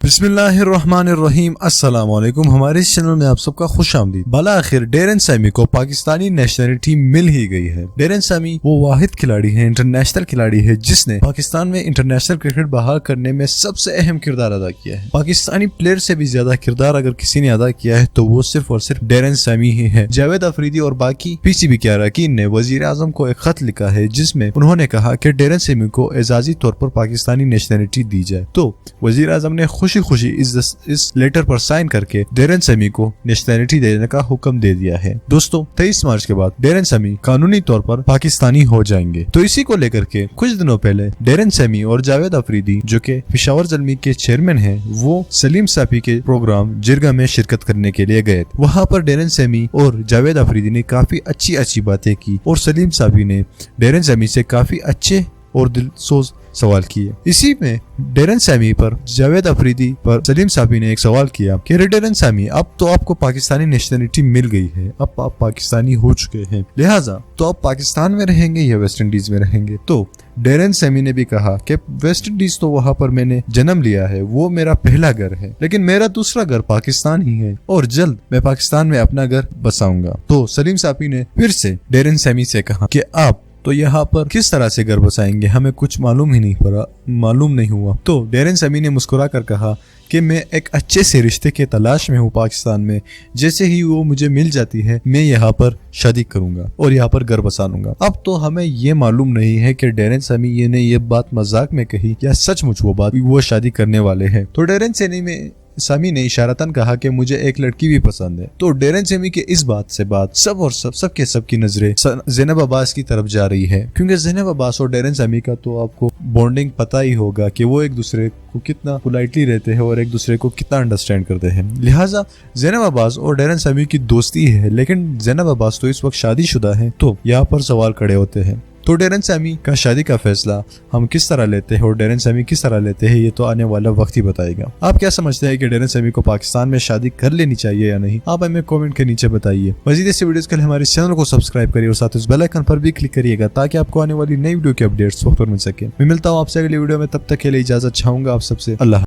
बिस्मिल्लाहिर्रहमानिर्रहीम अस्सलाम वालेकुम। हमारे इस चैनल में आप सबका खुश आमदीद। बाला आखिर डेरेन सैमी को पाकिस्तानी नेशनलिटी मिल ही गई है। डेरेन सैमी वो वाहिद खिलाड़ी है, इंटरनेशनल खिलाड़ी है जिसने पाकिस्तान में इंटरनेशनल क्रिकेट बहाल करने में सबसे अहम किरदार अदा किया है। पाकिस्तानी प्लेयर से भी ज्यादा किरदार अगर किसी ने अदा किया है तो वो सिर्फ और सिर्फ डेरेन सैमी ही है। जावेद अफरीदी और बाकी पीसीबी के अरकान ने वजीर आजम को एक खत लिखा है जिसमें उन्होंने कहा कि डेरेन सैमी को एजाजी तौर पर पाकिस्तानी नेशनलिटी दी जाए। तो वजीर आजम ने खुशी इस लेटर पर साइन करके डेरेन सैमी को नेशनलिटी देने का हुक्म दे दिया है। दोस्तों 23 मार्च के बाद डेरेन सैमी कानूनी तौर पर पाकिस्तानी हो जाएंगे। तो इसी को लेकर के कुछ दिनों पहले डेरेन सैमी और जावेद अफरीदी जो कि पेशावर ज़ल्मी के चेयरमैन हैं, वो सलीम साफी के प्रोग्राम जिरगा में शिरकत करने के लिए गए। वहाँ पर डेरेन सैमी और जावेद अफरीदी ने काफी अच्छी बातें की और सलीम साफी ने डेरेन सैमी से काफी अच्छे और दिलसोज सवाल किए। इसी में डेरेन सैमी पर जावेद अफरीदी पर सलीम साफी ने एक सवाल किया कि डेरेन सैमी, अब तो आपको पाकिस्तानी नेशनलिटी मिल गई है, अब आप पाकिस्तानी हो चुके हैं, लिहाजा तो आप पाकिस्तान में रहेंगे या वेस्ट इंडीज में रहेंगे। तो डेरेन सैमी ने भी कहा कि वेस्ट इंडीज तो वहाँ पर मैंने जन्म लिया है, वो मेरा पहला घर है, लेकिन मेरा दूसरा घर पाकिस्तान ही है और जल्द मैं पाकिस्तान में अपना घर बसाऊंगा। तो सलीम साफी ने फिर से डेरेन सैमी से कहा कि आप तो यहाँ पर किस तरह से घर बसाएंगे, हमें कुछ मालूम नहीं हुआ। तो डेरेन सैमी ने मुस्कुरा कर कहा कि मैं एक अच्छे से रिश्ते के तलाश में हूँ पाकिस्तान में, जैसे ही वो मुझे मिल जाती है मैं यहाँ पर शादी करूंगा और यहाँ पर घर बसा लूंगा। अब तो हमें ये मालूम नहीं है कि डेरेन सैमी ने ये बात मजाक में कही या सचमुच वो शादी करने वाले हैं। तो डेरेन सैमी ने इशारतन कहा कि मुझे एक लड़की भी पसंद है। तो डेरेन सैमी के इस बात से सबकी नजरें ज़ैनब अब्बास की तरफ जा रही है, क्योंकि ज़ैनब अब्बास और डेरेन सैमी का तो आपको बॉन्डिंग पता ही होगा कि वो एक दूसरे को कितना पोलाइटली रहते हैं और एक दूसरे को कितना अंडरस्टैंड करते हैं। लिहाजा ज़ैनब अब्बास और डेरेन सैमी की दोस्ती है, लेकिन ज़ैनब अब्बास तो इस वक्त शादीशुदा है। तो यहाँ पर सवाल खड़े होते हैं, तो डेरेन सैमी का शादी का फैसला हम किस तरह लेते हैं और डेरेन सैमी किस तरह लेते हैं, ये तो आने वाला वक्त ही बताएगा। आप क्या समझते हैं कि डेरेन सैमी को पाकिस्तान में शादी कर लेनी चाहिए या नहीं? आप हमें कमेंट के नीचे बताइए। मजीद ऐसी वीडियोस के लिए हमारे चैनल को सब्सक्राइब करिए और साथ ही बेल आइकन पर भी क्लिक करिएगा ताकि आपको आने वाली नई वीडियो की अपडेट्स वक्त पर मिल सके। मैं मिलता हूँ आपसे अगली वीडियो में, तब तक के लिए इजाजत चाहूंगा आप सबसे। अल्लाह।